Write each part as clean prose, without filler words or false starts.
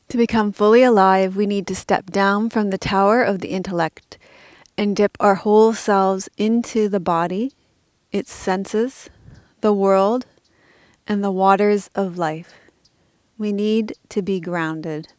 To become fully alive, we need to step down from the tower of the intellect and dip our whole selves into the body, its senses, the world, and the waters of life. We need to be grounded.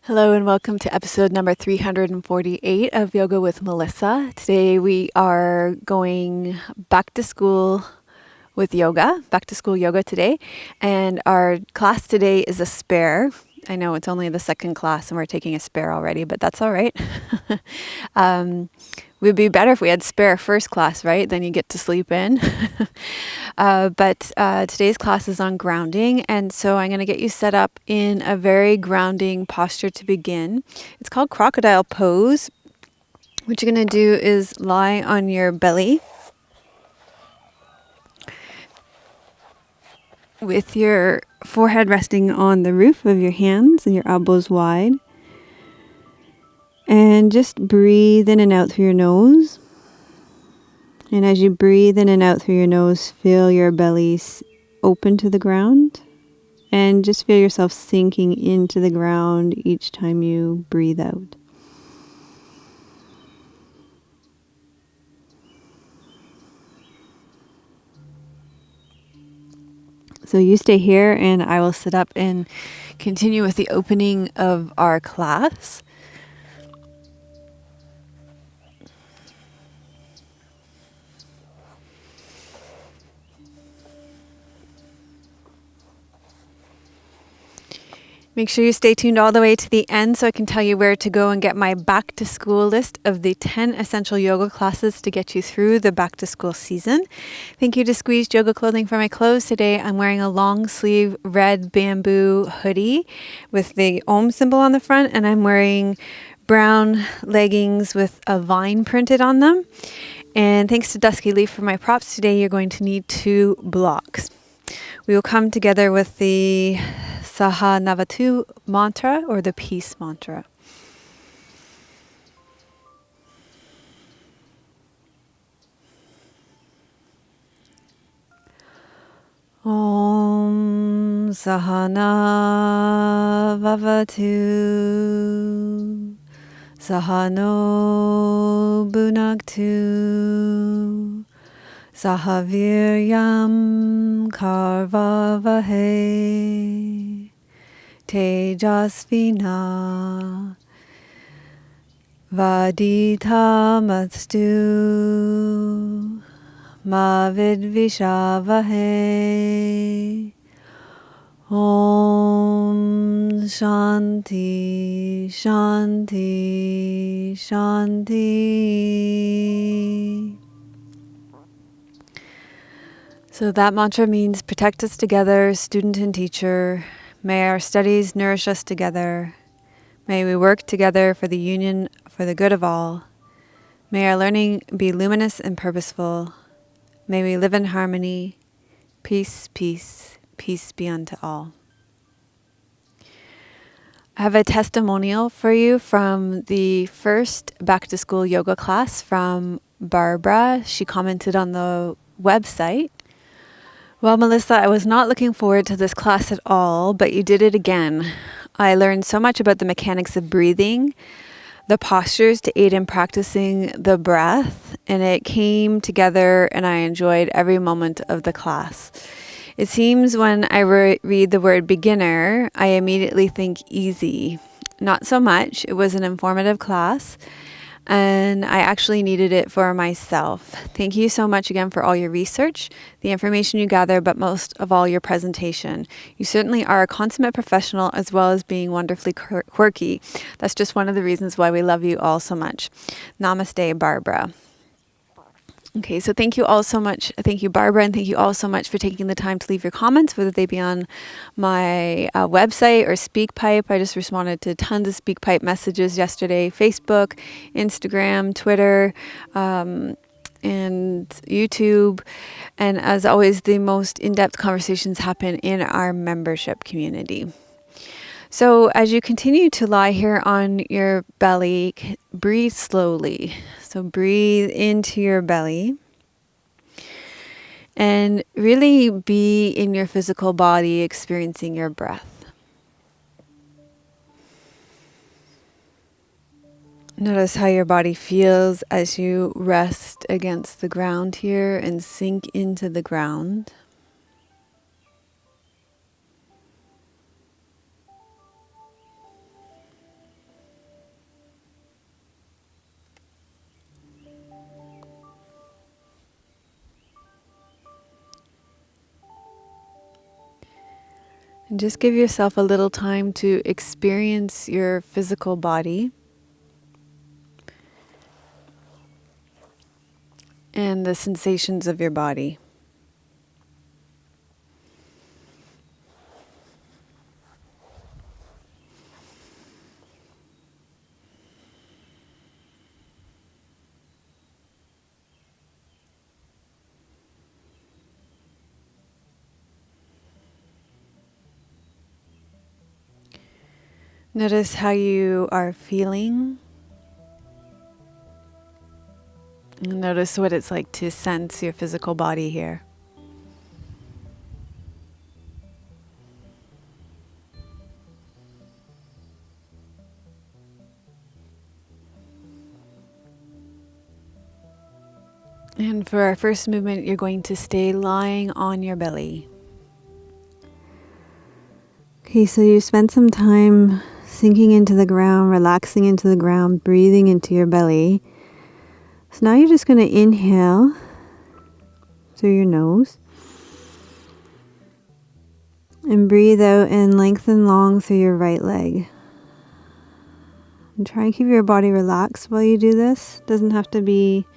Hello and welcome to episode number 348 of Yoga with Melissa. Today we are going back to school with yoga, back to school yoga today. And our class today is a spare. I know it's only the second class and we're taking a spare already, but that's all right. Would be better if we had spare first class, right? Then you get to sleep in. But today's class is on grounding. And so I'm going to get you set up in a very grounding posture to begin. It's called crocodile pose. What you're going to do is lie on your belly with your forehead resting on the roof of your hands and your elbows wide. And just breathe in and out through your nose. And as you breathe in and out through your nose, feel your belly open to the ground. And just feel yourself sinking into the ground each time you breathe out. So you stay here and I will sit up and continue with the opening of our class. Make sure you stay tuned all the way to the end so I can tell you where to go and get my back to school list of the 10 essential yoga classes to get you through the back to school season. Thank you to Squeezed Yoga Clothing for my clothes today. I'm wearing a long sleeve red bamboo hoodie with the Om symbol on the front, and I'm wearing brown leggings with a vine printed on them. And thanks to Dusky Leaf for my props today, you're going to need 2 blocks. We will come together with the Sahanavatu mantra or the peace mantra. Om Sahana Vavatu Sahano Bunaktu Sahaviryam Karvavahe Tejasvina Vaditamastu Mavidvishavahe. Om Shanti Shanti Shanti. So that mantra means protect us together, student and teacher. May our studies nourish us together. May we work together for the union, for the good of all. May our learning be luminous and purposeful. May we live in harmony. Peace, peace, peace be unto all. I have a testimonial for you from the first back to school yoga class from Barbara. She commented on the website. Well, Melissa, I was not looking forward to this class at all, but you did it again. I learned so much about the mechanics of breathing, the postures to aid in practicing the breath, and it came together and I enjoyed every moment of the class. It seems when I read the word beginner, I immediately think easy. Not so much. It was an informative class. and I actually needed it for myself. Thank you so much again for all your research, the information you gather, but most of all, your presentation. You certainly are a consummate professional as well as being wonderfully quirky. That's just one of the reasons why we love you all so much. Namaste, Barbara. Okay, so thank you all so much. Thank you, Barbara, and thank you all so much for taking the time to leave your comments, whether they be on my website or SpeakPipe. I just responded to tons of SpeakPipe messages yesterday, Facebook, Instagram, Twitter, and YouTube. And as always, the most in-depth conversations happen in our membership community. So as you continue to lie here on your belly, breathe slowly. So breathe into your belly and really be in your physical body, experiencing your breath. Notice how your body feels as you rest against the ground here and sink into the ground. And just give yourself a little time to experience your physical body and the sensations of your body. Notice how you are feeling. Notice what it's like to sense your physical body here. And for our first movement, you're going to stay lying on your belly. Okay, so you spent some time sinking into the ground, relaxing into the ground, breathing into your belly. So now you're just going to inhale through your nose and breathe out and lengthen long through your right leg. And try and keep your body relaxed while you do this. Doesn't have to be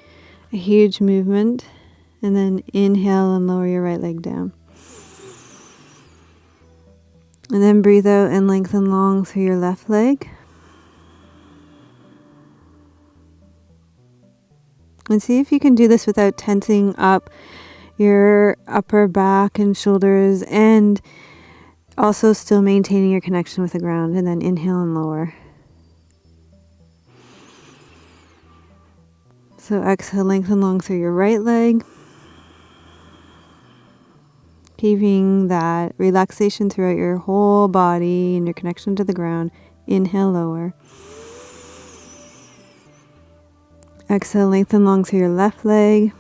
a huge movement. And then inhale and lower your right leg down. And then breathe out and lengthen long through your left leg. And see if you can do this without tensing up your upper back and shoulders, and also still maintaining your connection with the ground. And then inhale and lower. So exhale, lengthen long through your right leg. Keeping that relaxation throughout your whole body and your connection to the ground. Inhale, lower. Exhale, lengthen long through your left leg.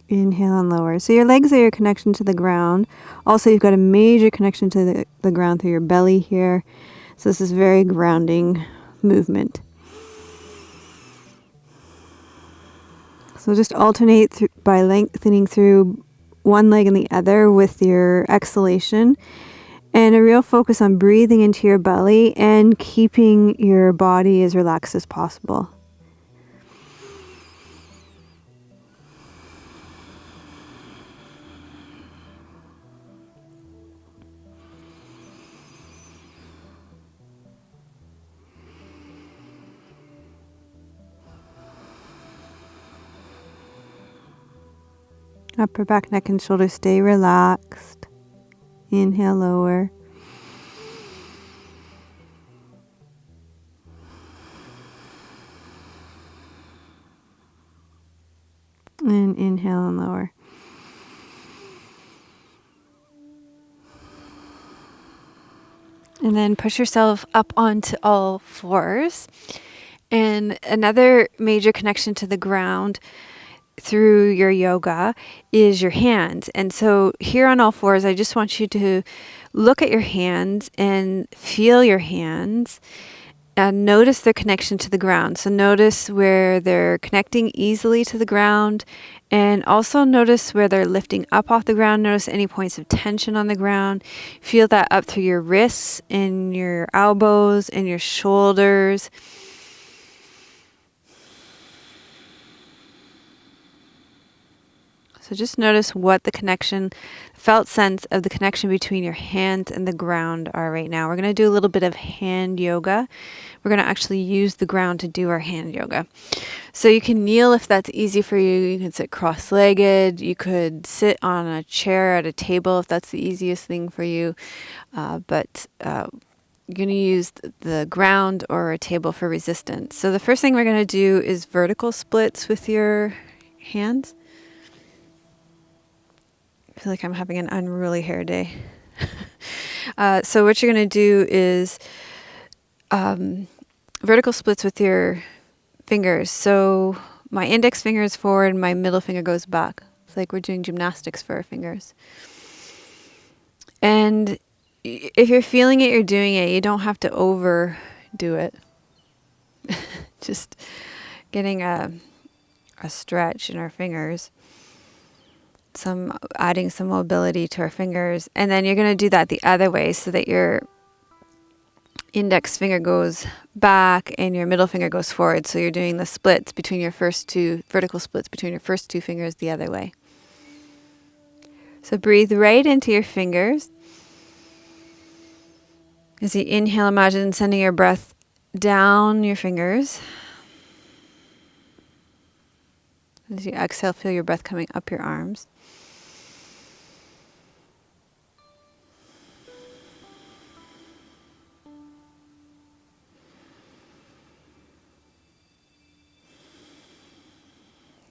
Inhale and lower. So your legs are your connection to the ground. Also, you've got a major connection to the ground through your belly here. So this is very grounding movement. So just alternate by lengthening through one leg and the other with your exhalation. And a real focus on breathing into your belly and keeping your body as relaxed as possible. Upper back, neck, and shoulders stay relaxed. Inhale, lower. And inhale and lower. And then push yourself up onto all fours. And another major connection to the ground through your yoga is your hands. And so here on all fours, I just want you to look at your hands and feel your hands and notice their connection to the ground. So notice where they're connecting easily to the ground, and also notice where they're lifting up off the ground. Notice any points of tension on the ground. Feel that up through your wrists and your elbows and your shoulders. So just notice what the connection, felt sense of the connection between your hands and the ground are right now. We're going to do a little bit of hand yoga. We're going to actually use the ground to do our hand yoga. So you can kneel if that's easy for you. You can sit cross-legged. You could sit on a chair at a table if that's the easiest thing for you. But you're going to use the ground or a table for resistance. So the first thing we're going to do is vertical splits with your hands. I feel like I'm having an unruly hair day. So what you're going to do is vertical splits with your fingers. So my index finger is forward, my middle finger goes back. It's like we're doing gymnastics for our fingers. And if you're feeling it, you're doing it. You don't have to overdo it. Just getting a stretch in our fingers. Adding some mobility to our fingers, and then you're going to do that the other way so that your index finger goes back and your middle finger goes forward. So you're doing the splits between your first two, vertical splits between your first two fingers the other way. So breathe right into your fingers. As you inhale, imagine sending your breath down your fingers. As you exhale, feel your breath coming up your arms.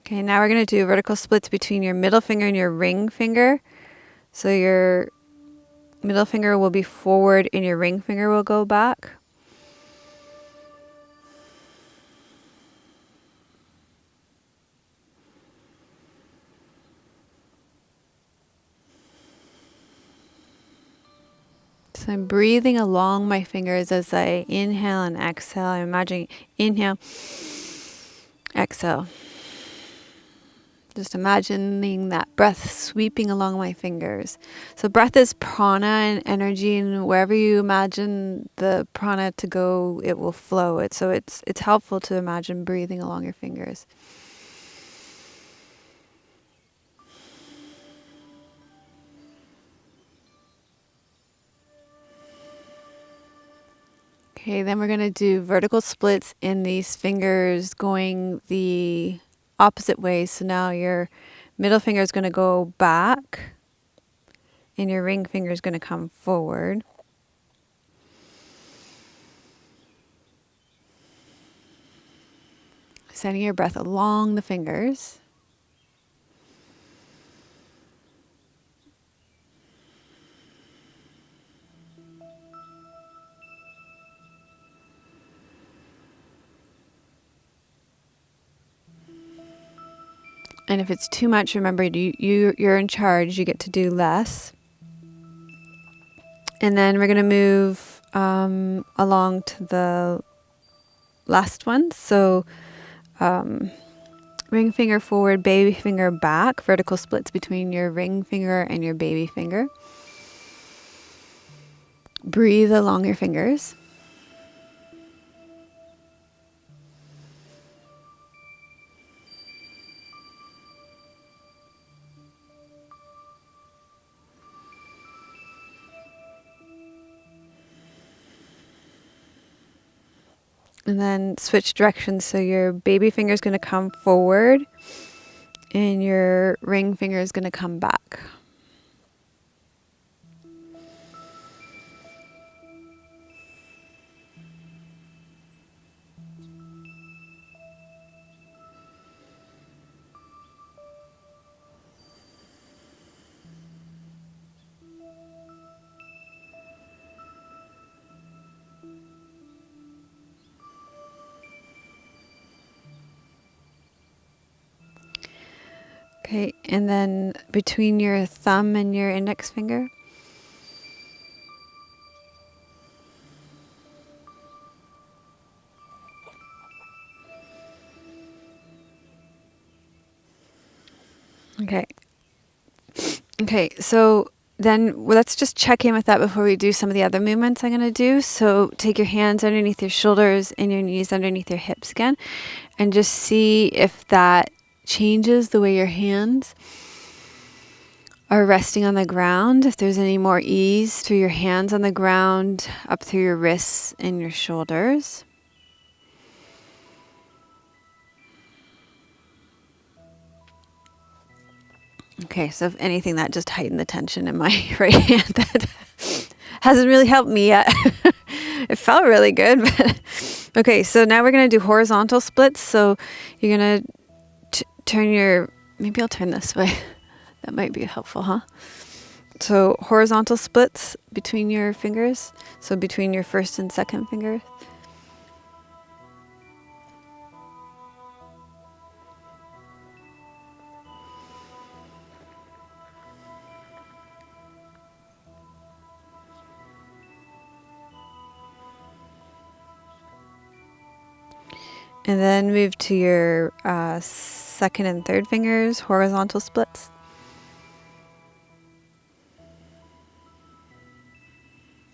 Okay, now we're going to do vertical splits between your middle finger and your ring finger. So your middle finger will be forward and your ring finger will go back. So I'm breathing along my fingers as I inhale and exhale. I'm imagining inhale, exhale. Just imagining that breath sweeping along my fingers. So breath is prana and energy, and wherever you imagine the prana to go, it will flow. It's helpful to imagine breathing along your fingers. Okay, then we're going to do vertical splits in these fingers going the opposite way. So now your middle finger is going to go back and your ring finger is going to come forward. Sending your breath along the fingers. And if it's too much, remember you're in charge. You get to do less. And then we're going to move along to the last one. So ring finger forward, baby finger back. Vertical splits between your ring finger and your baby finger. Breathe along your fingers. And then switch directions. So your baby finger is going to come forward and your ring finger is going to come back. Okay, and then between your thumb and your index finger. Okay. Okay, so then let's just check in with that before we do some of the other movements I'm going to do. So take your hands underneath your shoulders and your knees underneath your hips again, and just see if that changes the way your hands are resting on the ground. If there's any more ease through your hands on the ground, up through your wrists and your shoulders. Okay, so if anything, that just heightened the tension in my right hand. That hasn't really helped me yet. It felt really good, but okay, so now we're going to do horizontal splits. So you're going to turn your, maybe I'll turn this way. That might be helpful, huh? So horizontal splits between your fingers. So between your first and second finger. And then move to your second and third fingers, horizontal splits.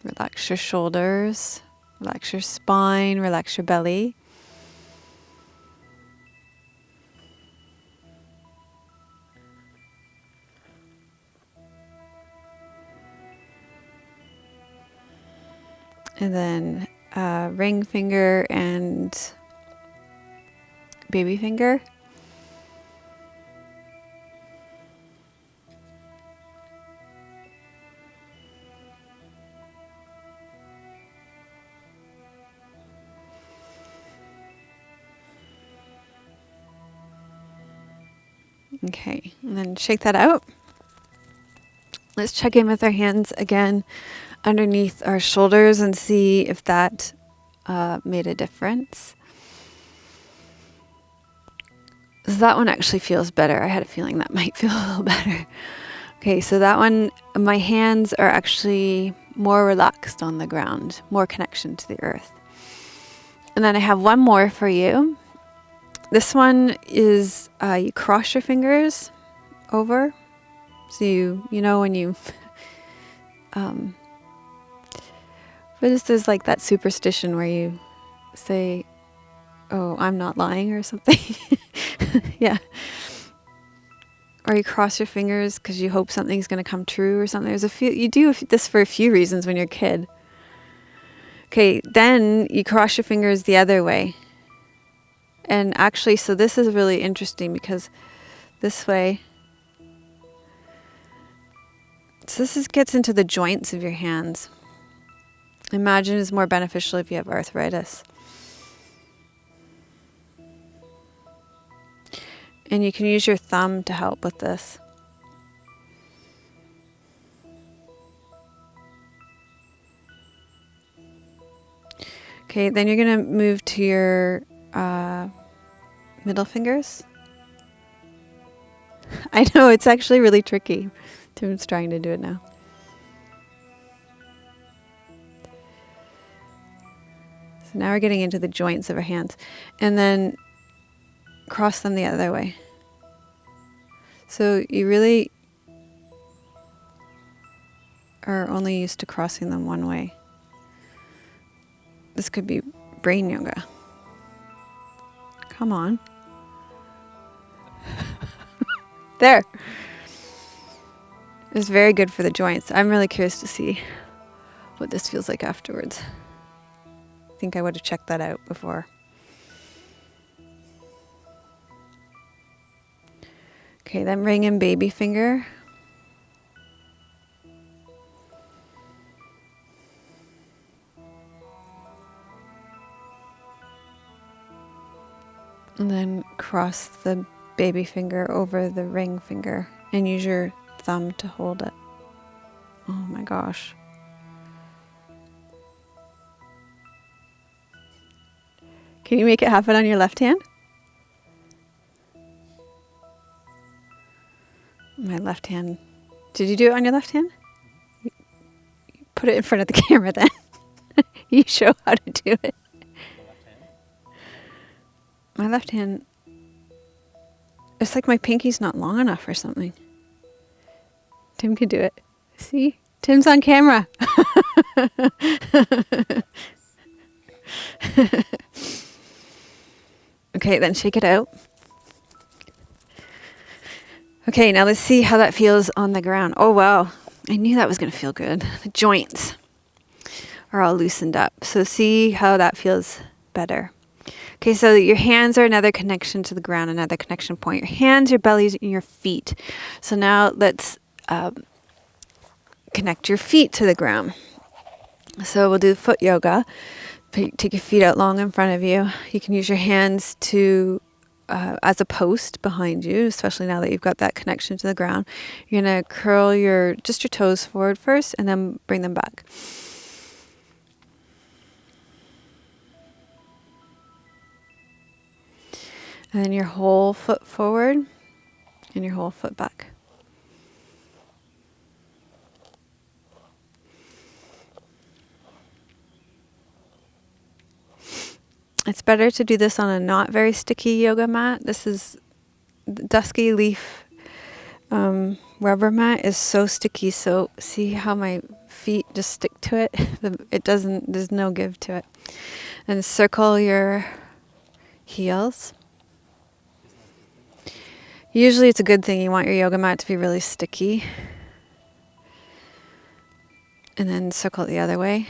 Relax your shoulders, relax your spine, relax your belly. And then ring finger and baby finger. Okay, and then shake that out. Let's check in with our hands again underneath our shoulders and see if that made a difference. So that one actually feels better. I had a feeling that might feel a little better. Okay, so that one, my hands are actually more relaxed on the ground, more connection to the earth. And then I have one more for you. This one is you cross your fingers over. So you know when you, but there's like that superstition where you say, "Oh, I'm not lying" or something. Yeah. Or you cross your fingers because you hope something's going to come true or something. There's a few. You do this for a few reasons when you're a kid. Okay, then you cross your fingers the other way. And actually, so this is really interesting because this way, so gets into the joints of your hands. Imagine it's more beneficial if you have arthritis. And you can use your thumb to help with this. Okay, then you're going to move to your middle fingers. I know, it's actually really tricky. Tim's trying to do it now. So now we're getting into the joints of our hands. And then cross them the other way. So you really are only used to crossing them one way. This could be brain yoga. Come on. There. It's very good for the joints. I'm really curious to see what this feels like afterwards. I think I would have checked that out before. Okay, then ring and baby finger. And then cross the baby finger over the ring finger and use your thumb to hold it. Oh my gosh. Can you make it happen on your left hand? left hand. Did you do it on your left hand? Put it in front of the camera then. You show how to do it. My left hand, it's like my pinky's not long enough or something. Tim can do it. See? Tim's on camera. Okay, then shake it out. Okay, now let's see how that feels on the ground. Oh, wow. I knew that was going to feel good. The joints are all loosened up. So see how that feels better. Okay, so your hands are another connection to the ground, another connection point. Your hands, your bellies, and your feet. So now let's connect your feet to the ground. So we'll do foot yoga. Take your feet out long in front of you. You can use your hands to as a post behind you, especially now that you've got that connection to the ground. You're going to curl your toes forward first and then bring them back. And then your whole foot forward and your whole foot back. It's better to do this on a not very sticky yoga mat. This is dusky leaf rubber mat is so sticky. So see how my feet just stick to it? There's no give to it. And circle your heels. Usually it's a good thing. You want your yoga mat to be really sticky. And then circle it the other way.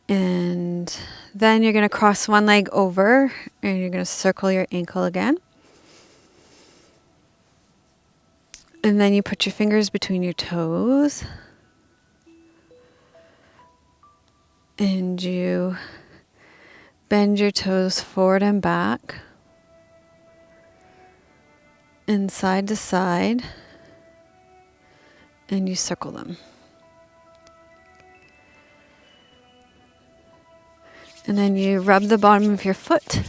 And then you're going to cross one leg over and you're going to circle your ankle again. And then you put your fingers between your toes. And you bend your toes forward and back. And side to side. And you circle them. And then you rub the bottom of your foot.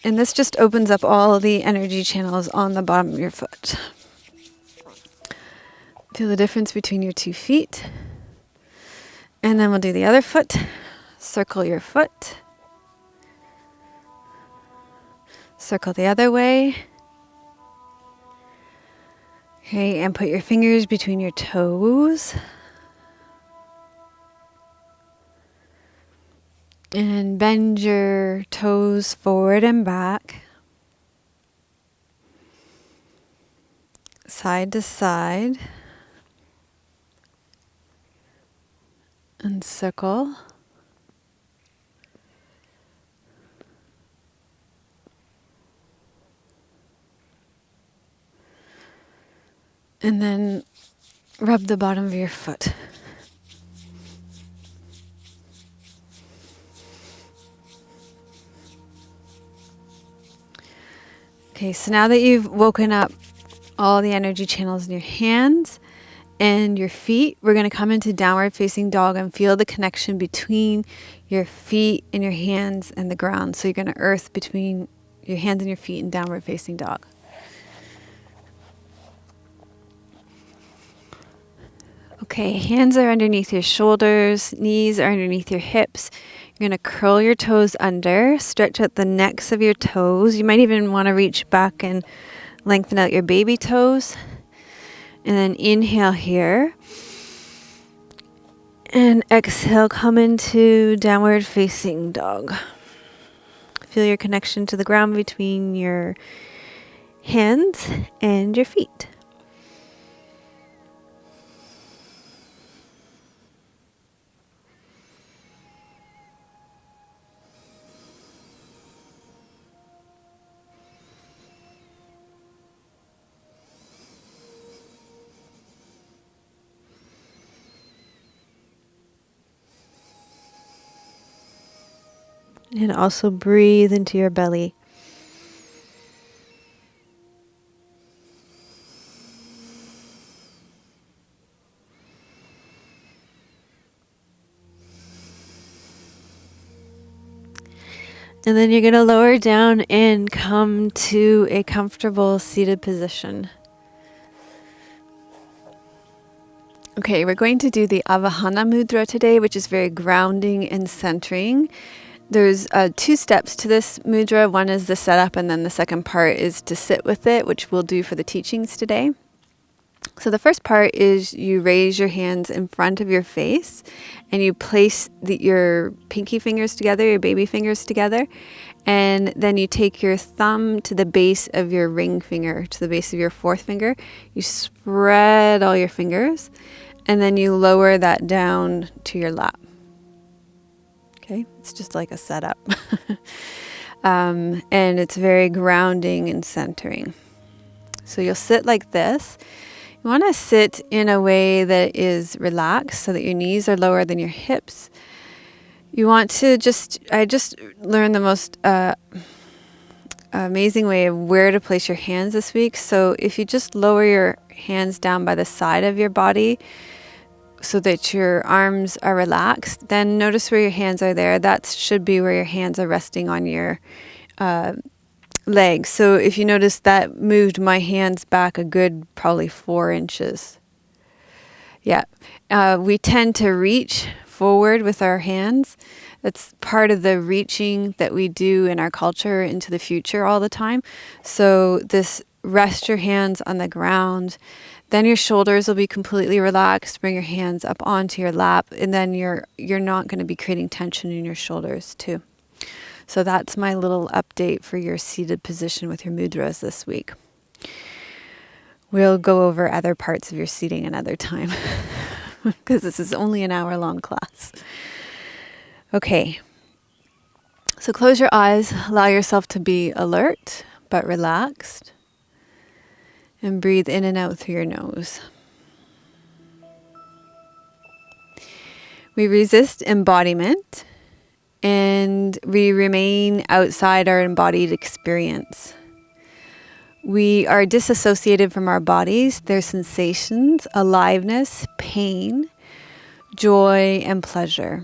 And this just opens up all the energy channels on the bottom of your foot. Feel the difference between your 2 feet. And then we'll do the other foot. Circle your foot. Circle the other way. Okay, and put your fingers between your toes. And bend your toes forward and back. Side to side. And circle. And then rub the bottom of your foot. Okay, so now that you've woken up all the energy channels in your hands and your feet, we're going to come into downward facing dog and feel the connection between your feet and your hands and the ground. So you're going to earth between your hands and your feet in downward facing dog. Okay, hands are underneath your shoulders, knees are underneath your hips. You're going to curl your toes under, stretch out the necks of your toes. You might even want to reach back and lengthen out your baby toes. And then inhale here. And exhale, come into downward facing dog. Feel your connection to the ground between your hands and your feet. And also breathe into your belly. And then you're going to lower down and come to a comfortable seated position. Okay, we're going to do the Avahana Mudra today, which is very grounding and centering. There's 2 steps to this mudra. One is the setup, and then the second part is to sit with it, which we'll do for the teachings today. So the first part is you raise your hands in front of your face and you place your pinky fingers together, your baby fingers together, and then you take your thumb to the base of your ring finger, to the base of your 4th finger. You spread all your fingers and then you lower that down to your lap. Okay, it's just like a setup. And it's very grounding and centering. So you'll sit like this. You want to sit in a way that is relaxed so that your knees are lower than your hips. You want to I just learned the most amazing way of where to place your hands this week. So if you just lower your hands down by the side of your body so that your arms are relaxed, then notice where your hands are there. That should be where your hands are resting on your legs. So if you notice, that moved my hands back a good probably 4 inches. Yeah. We tend to reach forward with our hands. That's part of the reaching that we do in our culture into the future all the time. So this, rest your hands on the ground. Then your shoulders will be completely relaxed. Bring your hands up onto your lap, and then you're not going to be creating tension in your shoulders too. So that's my little update for your seated position with your mudras this week. We'll go over other parts of your seating another time because this is only an hour-long class. Okay. So close your eyes. Allow yourself to be alert but relaxed. And breathe in and out through your nose. We resist embodiment. And we remain outside our embodied experience. We are disassociated from our bodies, their sensations, aliveness, pain, joy, and pleasure.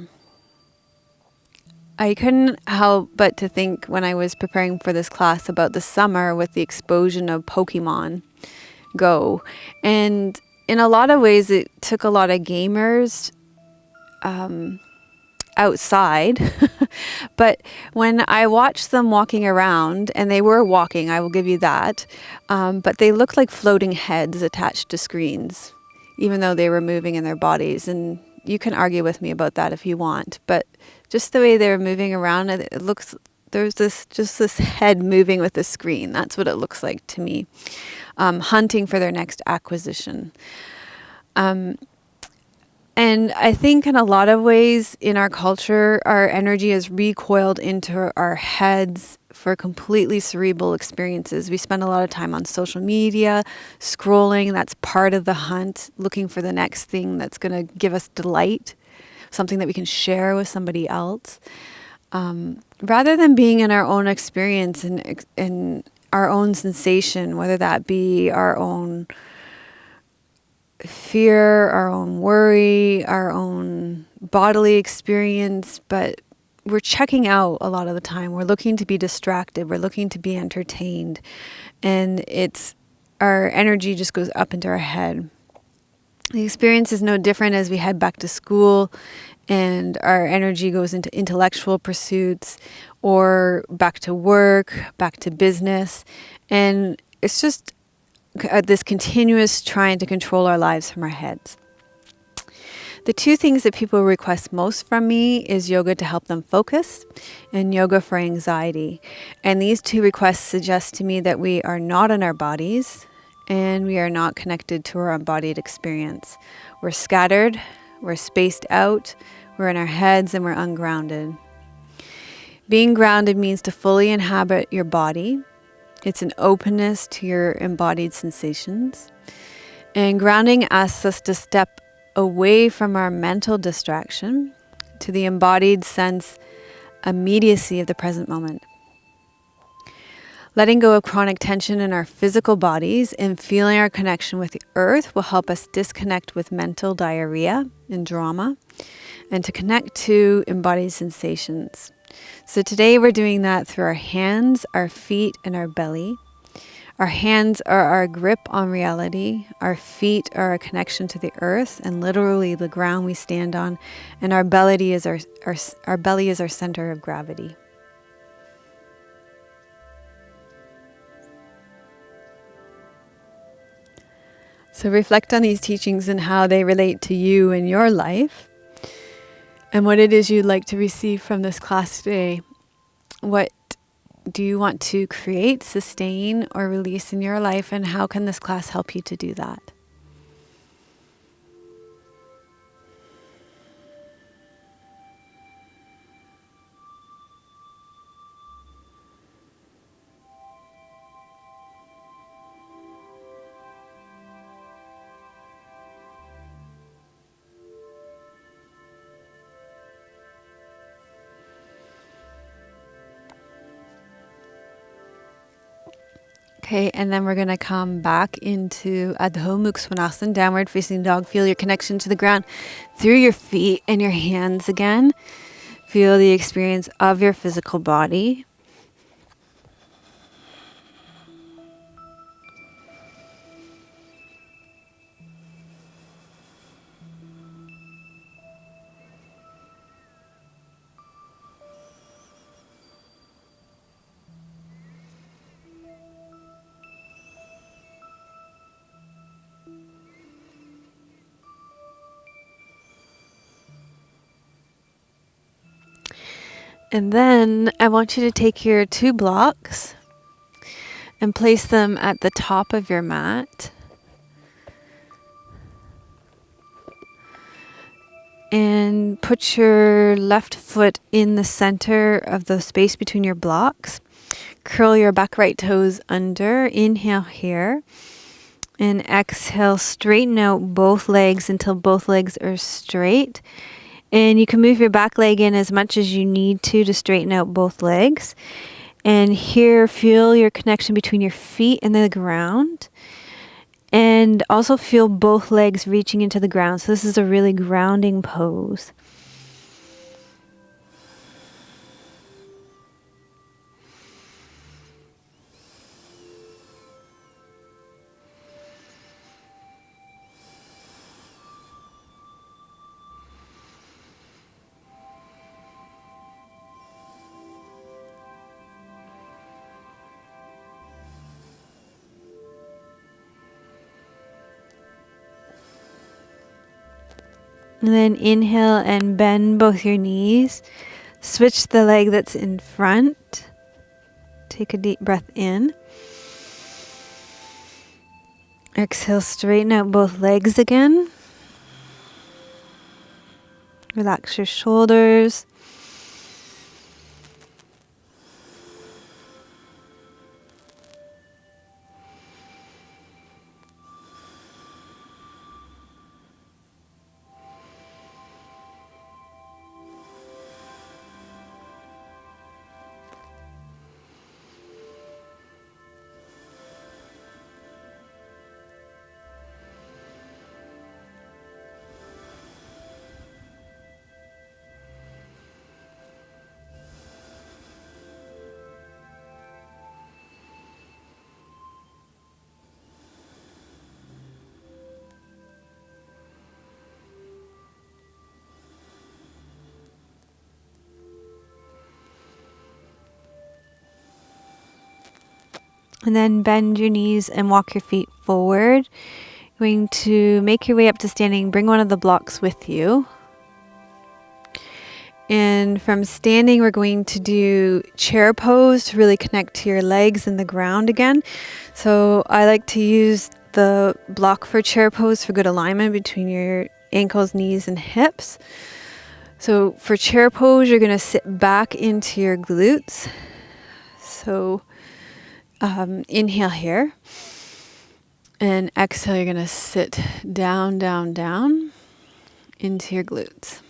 I couldn't help but to think when I was preparing for this class about the summer with the explosion of Pokemon Go. And in a lot of ways, it took a lot of gamers outside, but when I watched them walking around, and they were walking, I will give you that, but they looked like floating heads attached to screens, even though they were moving in their bodies. And you can argue with me about that if you want, but just the way they were moving around, it looks, there's this head moving with the screen. That's what it looks like to me, hunting for their next acquisition. And I think in a lot of ways in our culture, our energy is recoiled into our heads for completely cerebral experiences. We spend a lot of time on social media, scrolling. That's part of the hunt, looking for the next thing that's going to give us delight, something that we can share with somebody else. Rather than being in our own experience and in our own sensation, whether that be our own fear, our own worry, our own bodily experience, but we're checking out a lot of the time. We're looking to be distracted. We're looking to be entertained. And our energy just goes up into our head. The experience is no different as we head back to school and our energy goes into intellectual pursuits or back to work, back to business. And it's just this continuous trying to control our lives from our heads. The 2 things that people request most from me is yoga to help them focus and yoga for anxiety. And these 2 requests suggest to me that we are not in our bodies and we are not connected to our embodied experience. We're scattered, we're spaced out, we're in our heads, and we're ungrounded. Being grounded means to fully inhabit your body. It's an openness to your embodied sensations. And grounding asks us to step away from our mental distraction to the embodied sense immediacy of the present moment. Letting go of chronic tension in our physical bodies and feeling our connection with the earth will help us disconnect with mental diarrhea and drama and to connect to embodied sensations. So today we're doing that through our hands, our feet, and our belly. Our hands are our grip on reality. Our feet are our connection to the earth and literally the ground we stand on. And our belly is our belly is our center of gravity. So reflect on these teachings and how they relate to you in your life and what it is you'd like to receive from this class today. What do you want to create, sustain, or release in your life, and how can this class help you to do that? Okay, and then we're going to come back into Adho Mukha Svanasana, downward facing dog. Feel your connection to the ground through your feet and your hands again. Feel the experience of your physical body. And then I want you to take your 2 blocks and place them at the top of your mat. And put your left foot in the center of the space between your blocks. Curl your back right toes under. Inhale here. And exhale, straighten out both legs until both legs are straight. And you can move your back leg in as much as you need to straighten out both legs. And here, feel your connection between your feet and the ground. And also feel both legs reaching into the ground. So this is a really grounding pose. And then inhale and bend both your knees. Switch the leg that's in front. Take a deep breath in. Exhale, straighten out both legs again. Relax your shoulders. And then bend your knees and walk your feet forward. You're going to make your way up to standing. Bring one of the blocks with you. And from standing, we're going to do chair pose to really connect to your legs and the ground again. So I like to use the block for chair pose for good alignment between your ankles, knees, and hips. So for chair pose, you're going to sit back into your glutes. So inhale here. And exhale, you're going to sit down, down, down into your glutes.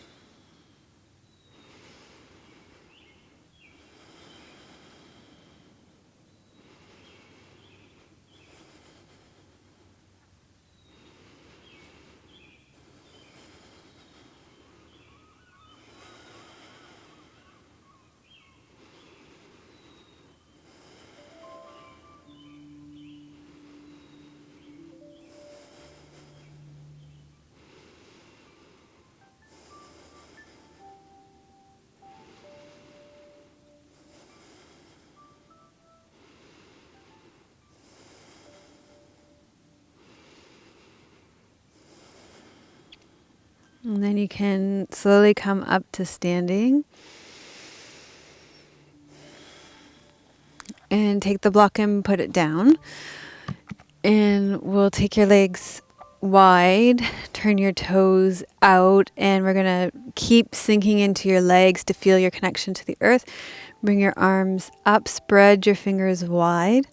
And then you can slowly come up to standing. And take the block and put it down. And we'll take your legs wide, turn your toes out, and we're going to keep sinking into your legs to feel your connection to the earth. Bring your arms up, spread your fingers wide,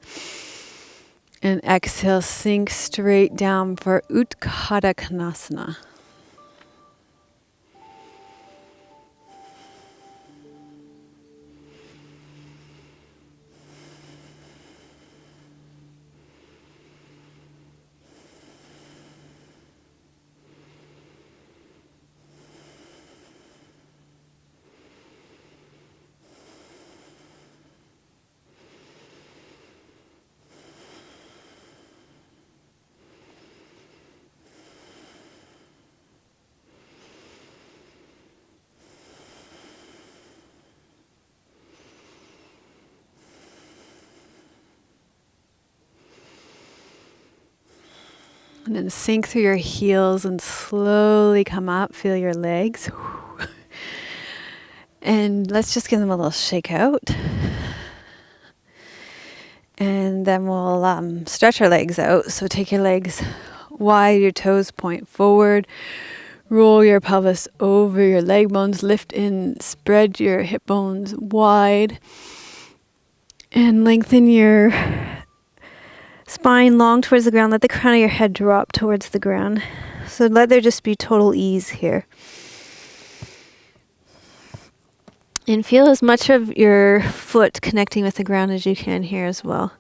and exhale, sink straight down for Utthata Konasana. And then sink through your heels and slowly come up. Feel your legs. And let's just give them a little shake out. And then we'll stretch our legs out. So take your legs wide, your toes point forward. Roll your pelvis over your leg bones. Lift in, spread your hip bones wide. And lengthen your spine long towards the ground. Let the crown of your head drop towards the ground. So let there just be total ease here. And feel as much of your foot connecting with the ground as you can here as well.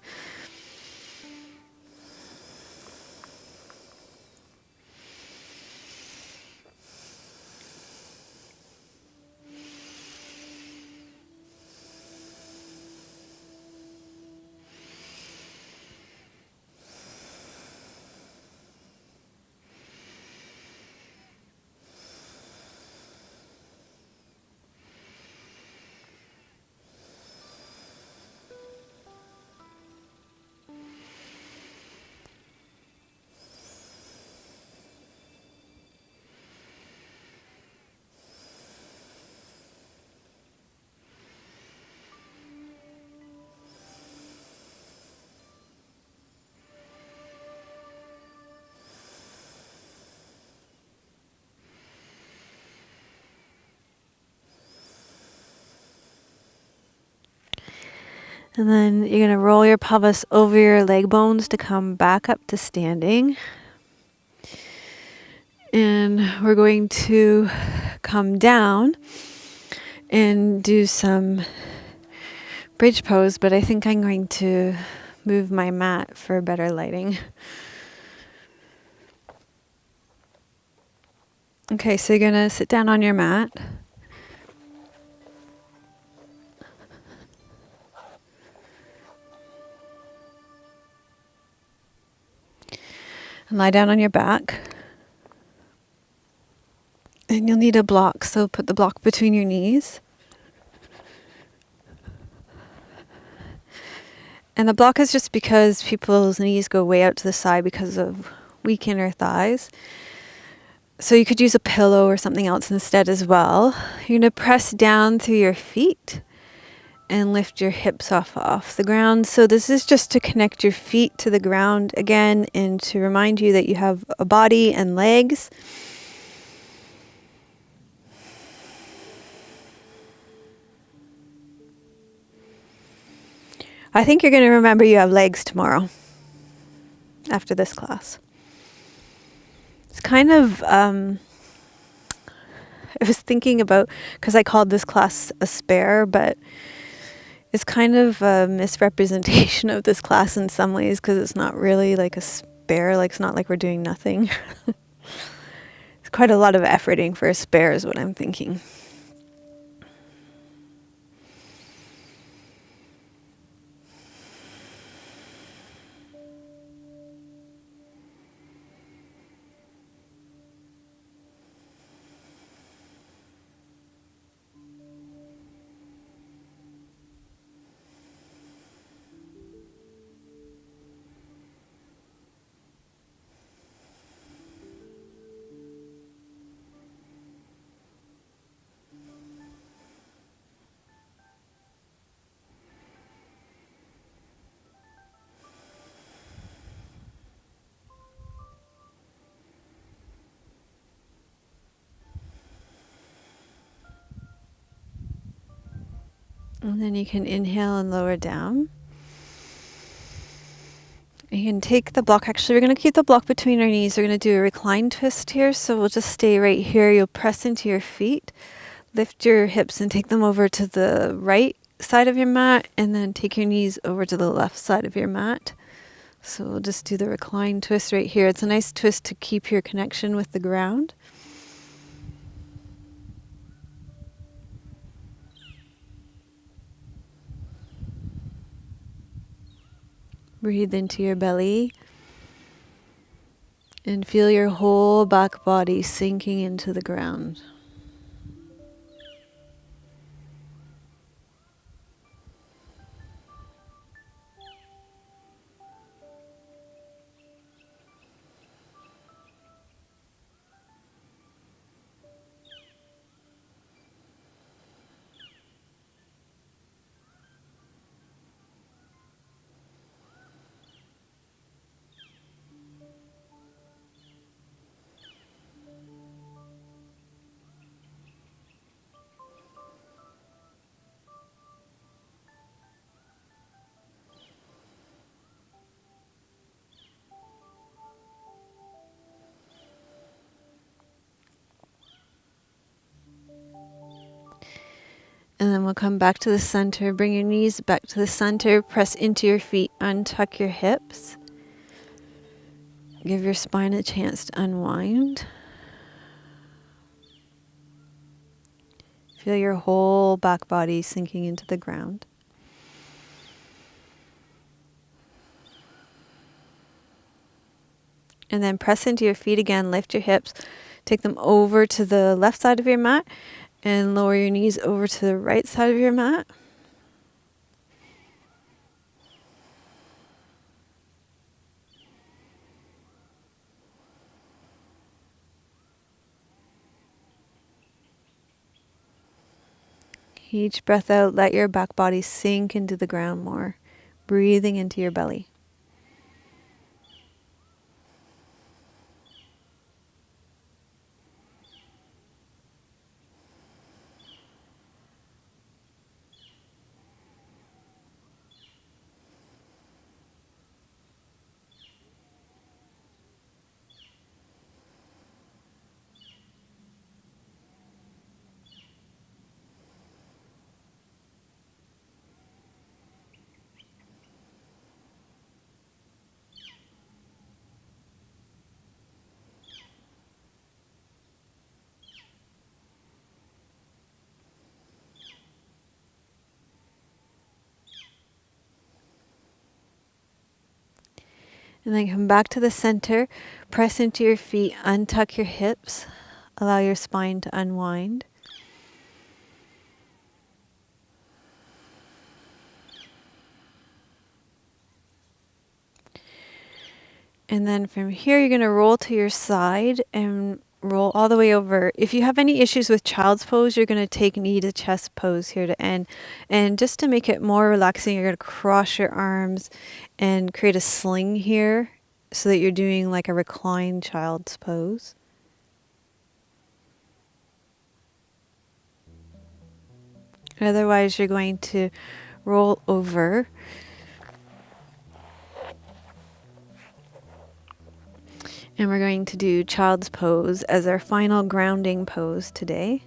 And then you're going to roll your pelvis over your leg bones to come back up to standing. And we're going to come down and do some bridge pose, but I think I'm going to move my mat for better lighting. Okay, so you're going to sit down on your mat. And lie down on your back. And you'll need a block, so put the block between your knees. And the block is just because people's knees go way out to the side because of weak inner thighs. So you could use a pillow or something else instead as well. You're going to press down through your feet and lift your hips off the ground. So this is just to connect your feet to the ground again and to remind you that you have a body and legs. I think you're going to remember you have legs tomorrow after this class. It's kind of, I was thinking about, because I called this class a spare, but it's kind of a misrepresentation of this class in some ways, because it's not really like a spare, like it's not like we're doing nothing. It's quite a lot of efforting for a spare is what I'm thinking. And then you can inhale and lower down. You can take the block. Actually, we're going to keep the block between our knees. We're going to do a reclined twist here. So we'll just stay right here. You'll press into your feet, lift your hips and take them over to the right side of your mat, and then take your knees over to the left side of your mat. So we'll just do the reclined twist right here. It's a nice twist to keep your connection with the ground. Breathe into your belly and feel your whole back body sinking into the ground. And then we'll come back to the center. Bring your knees back to the center. Press into your feet. Untuck your hips. Give your spine a chance to unwind. Feel your whole back body sinking into the ground. And then press into your feet again. Lift your hips. Take them over to the left side of your mat. And lower your knees over to the right side of your mat. Each breath out, let your back body sink into the ground more, breathing into your belly. And then come back to the center, press into your feet, untuck your hips, allow your spine to unwind. And then from here, you're going to roll to your side and roll all the way over. If you have any issues with child's pose, you're going to take knee to chest pose here to end. And just to make it more relaxing, you're going to cross your arms and create a sling here so that you're doing like a reclined child's pose. Otherwise, you're going to roll over. And we're going to do child's pose as our final grounding pose today.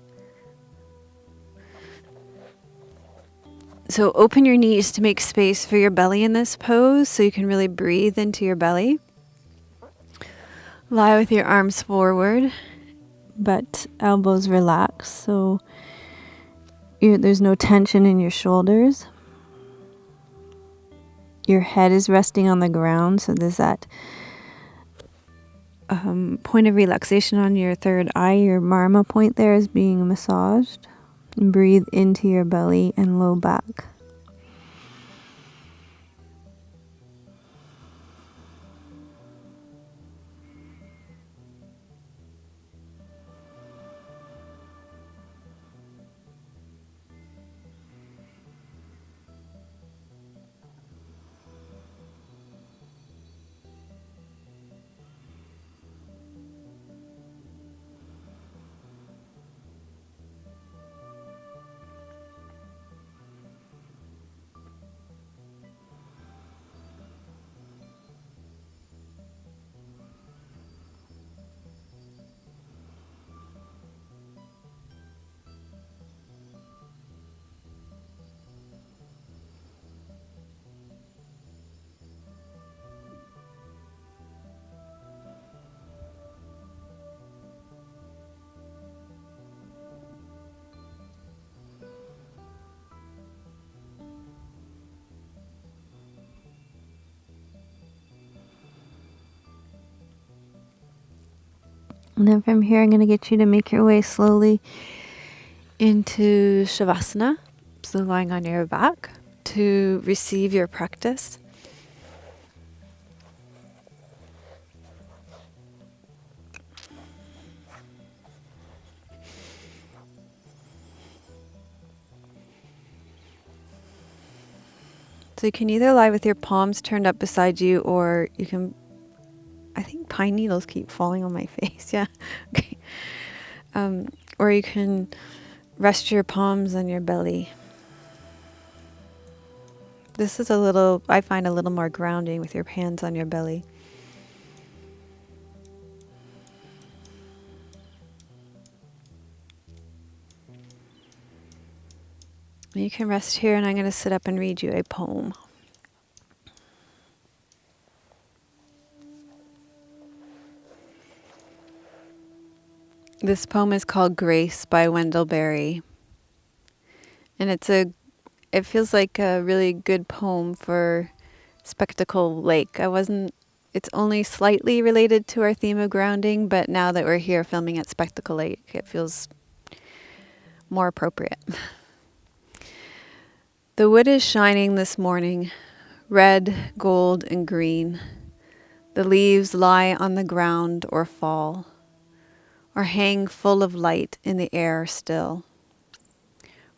So open your knees to make space for your belly in this pose so you can really breathe into your belly. Lie with your arms forward, but elbows relaxed so there's no tension in your shoulders. Your head is resting on the ground, so there's that point of relaxation on your third eye. Your marma point there is being massaged. And breathe into your belly and low back. And then from here, I'm going to get you to make your way slowly into Savasana, so lying on your back to receive your practice. So you can either lie with your palms turned up beside you, or you can, I think pine needles keep falling on my face. Yeah. Okay. Or you can rest your palms on your belly. This is I find a little more grounding with your hands on your belly. You can rest here, and I'm going to sit up and read you a poem. This poem is called Grace by Wendell Berry. And it feels like a really good poem for Spectacle Lake. It's only slightly related to our theme of grounding, but now that we're here filming at Spectacle Lake, it feels more appropriate. The wood is shining this morning, red, gold, and green. The leaves lie on the ground or fall, or hang full of light in the air still.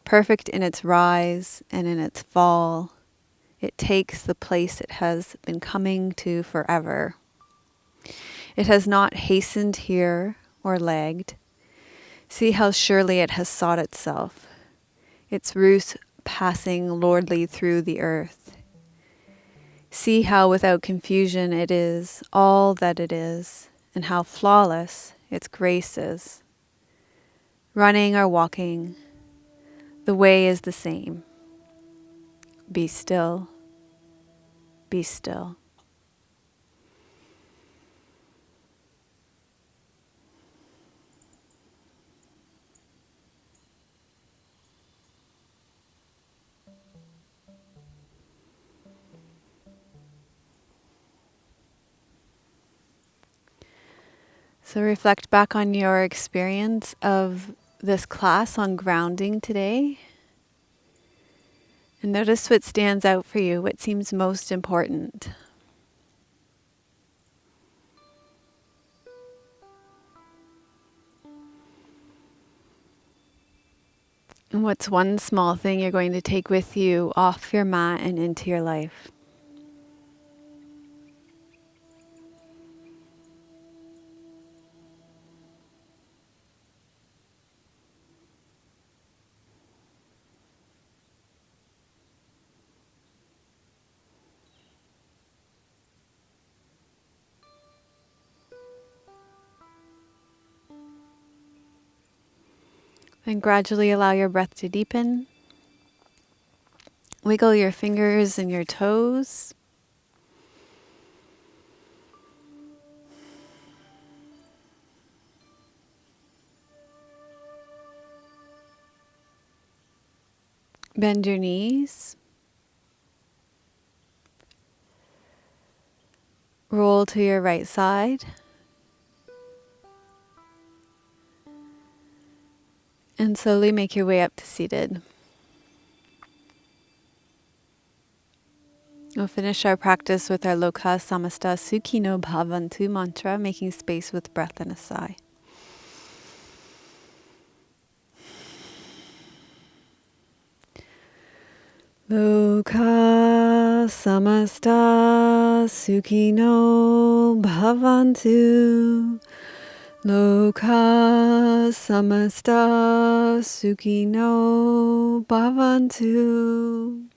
Perfect in its rise and in its fall, it takes the place it has been coming to forever. It has not hastened here or lagged. See how surely it has sought itself, its roots passing lordly through the earth. See how without confusion it is all that it is, and how flawless its grace is. Running or walking, the way is the same. Be still, be still. So reflect back on your experience of this class on grounding today. And notice what stands out for you, what seems most important. And what's one small thing you're going to take with you off your mat and into your life? And gradually allow your breath to deepen. Wiggle your fingers and your toes. Bend your knees. Roll to your right side. And slowly make your way up to seated. We'll finish our practice with our Loka Samasta Sukhino Bhavantu mantra, making space with breath and a sigh. Loka Samasta Sukhino Bhavantu. Loka Samasta Sukhino Bhavantu.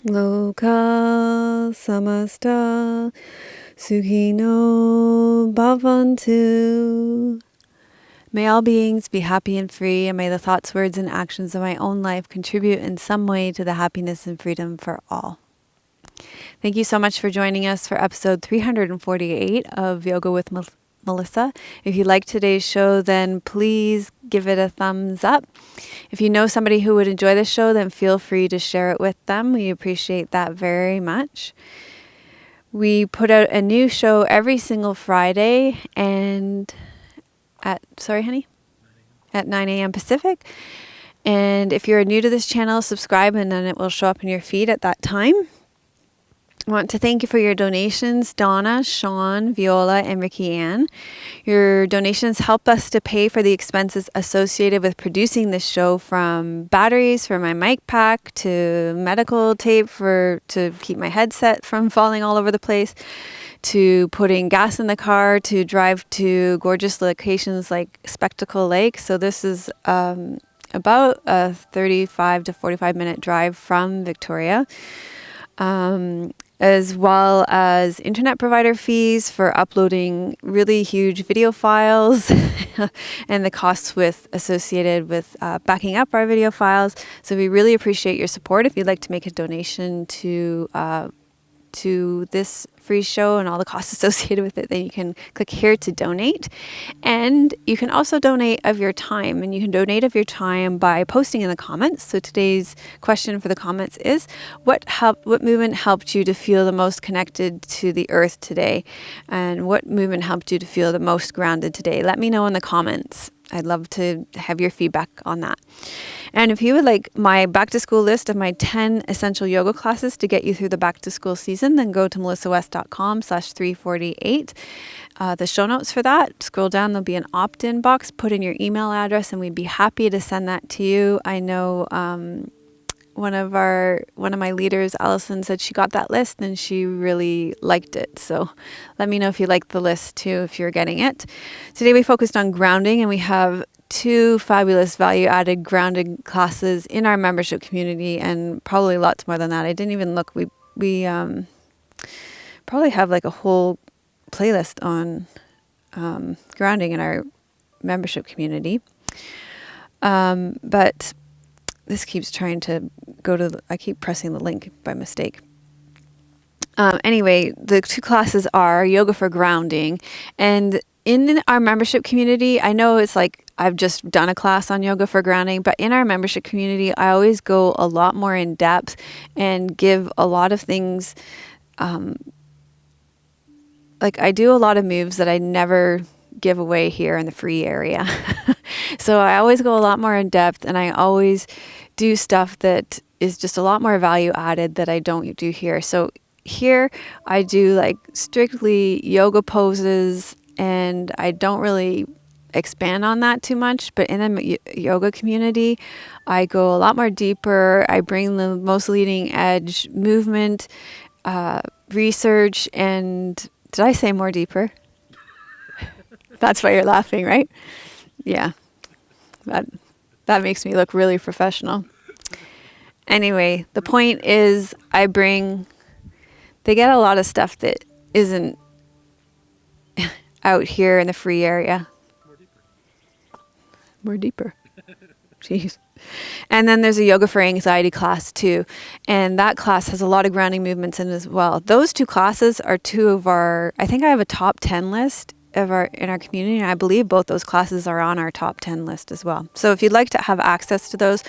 Loka Samasta Sukhino Bhavantu. May all beings be happy and free, and may the thoughts, words, and actions of my own life contribute in some way to the happiness and freedom for all. Thank you so much for joining us for episode 348 of Yoga with Melissa. If you liked today's show, then please give it a thumbs up. If you know somebody who would enjoy the show, then feel free to share it with them. We appreciate that very much. We put out a new show every single Friday, and sorry, honey? At 9 a.m. Pacific. And if you're new to this channel, subscribe and then it will show up in your feed at that time. I want to thank you for your donations, Donna, Sean, Viola, and Ricky Ann. Your donations help us to pay for the expenses associated with producing this show, from batteries for my mic pack to medical tape to keep my headset from falling all over the place, to putting gas in the car to drive to gorgeous locations like Spectacle Lake. So this is about a 35 to 45 minute drive from Victoria. As well as internet provider fees for uploading really huge video files and the costs associated with backing up our video files. So we really appreciate your support. If you'd like to make a donation to this free show and all the costs associated with it, then you can click here to donate. And you can also donate of your time, and you can donate of your time by posting in the comments. So today's question for the comments is, what movement helped you to feel the most connected to the earth today? And what movement helped you to feel the most grounded today? Let me know in the comments. I'd love to have your feedback on that. And if you would like my back to school list of my 10 essential yoga classes to get you through the back to school season, then go to melissawest.com/348. The show notes for that, scroll down, there'll be an opt-in box, put in your email address, and we'd be happy to send that to you. I know one of my leaders, Allison, said she got that list and she really liked it. So let me know if you liked the list too, if you're getting it. Today we focused on grounding, and we have 2 fabulous value-added grounding classes in our membership community, and probably lots more than that. I didn't even look. We probably have like a whole playlist on grounding in our membership community. But this keeps trying to go to, I keep pressing the link by mistake. Anyway, the 2 classes are yoga for grounding. And in our membership community, I know it's like I've just done a class on yoga for grounding, but in our membership community, I always go a lot more in depth and give a lot of things. Like I do a lot of moves that I never give away here in the free area. So I always go a lot more in depth, and I always do stuff that is just a lot more value added that I don't do here. So here I do like strictly yoga poses, and I don't really expand on that too much. But in the yoga community, I go a lot more deeper. I bring the most leading edge movement, research, and did I say more deeper? That's why you're laughing, right? Yeah. That makes me look really professional. Anyway, the point is they get a lot of stuff that isn't out here in the free area. More deeper. Jeez. And then there's a yoga for anxiety class too. And that class has a lot of grounding movements in it as well. Those 2 classes are 2 of I think I have a top 10 list in our community, and I believe both those classes are on our top 10 list as well. So if you'd like to have access to those,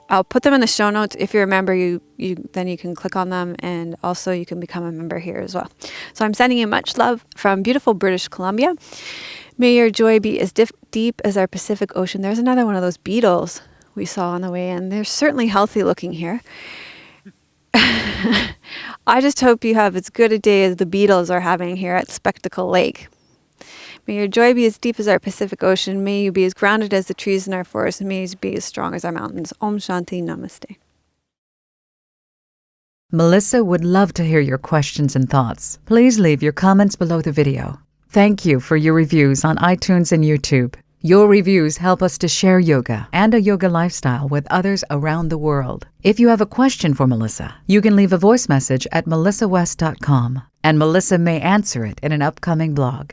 I'll put them in the show notes. If you're a member, then you can click on them, and also you can become a member here as well. So I'm sending you much love from beautiful British Columbia. May your joy be as deep as our Pacific Ocean. There's another one of those beetles we saw on the way in. They're certainly healthy looking here. I just hope you have as good a day as the beetles are having here at Spectacle Lake. May your joy be as deep as our Pacific Ocean. May you be as grounded as the trees in our forest. And may you be as strong as our mountains. Om Shanti Namaste. Melissa would love to hear your questions and thoughts. Please leave your comments below the video. Thank you for your reviews on iTunes and YouTube. Your reviews help us to share yoga and a yoga lifestyle with others around the world. If you have a question for Melissa, you can leave a voice message at melissawest.com, and Melissa may answer it in an upcoming blog.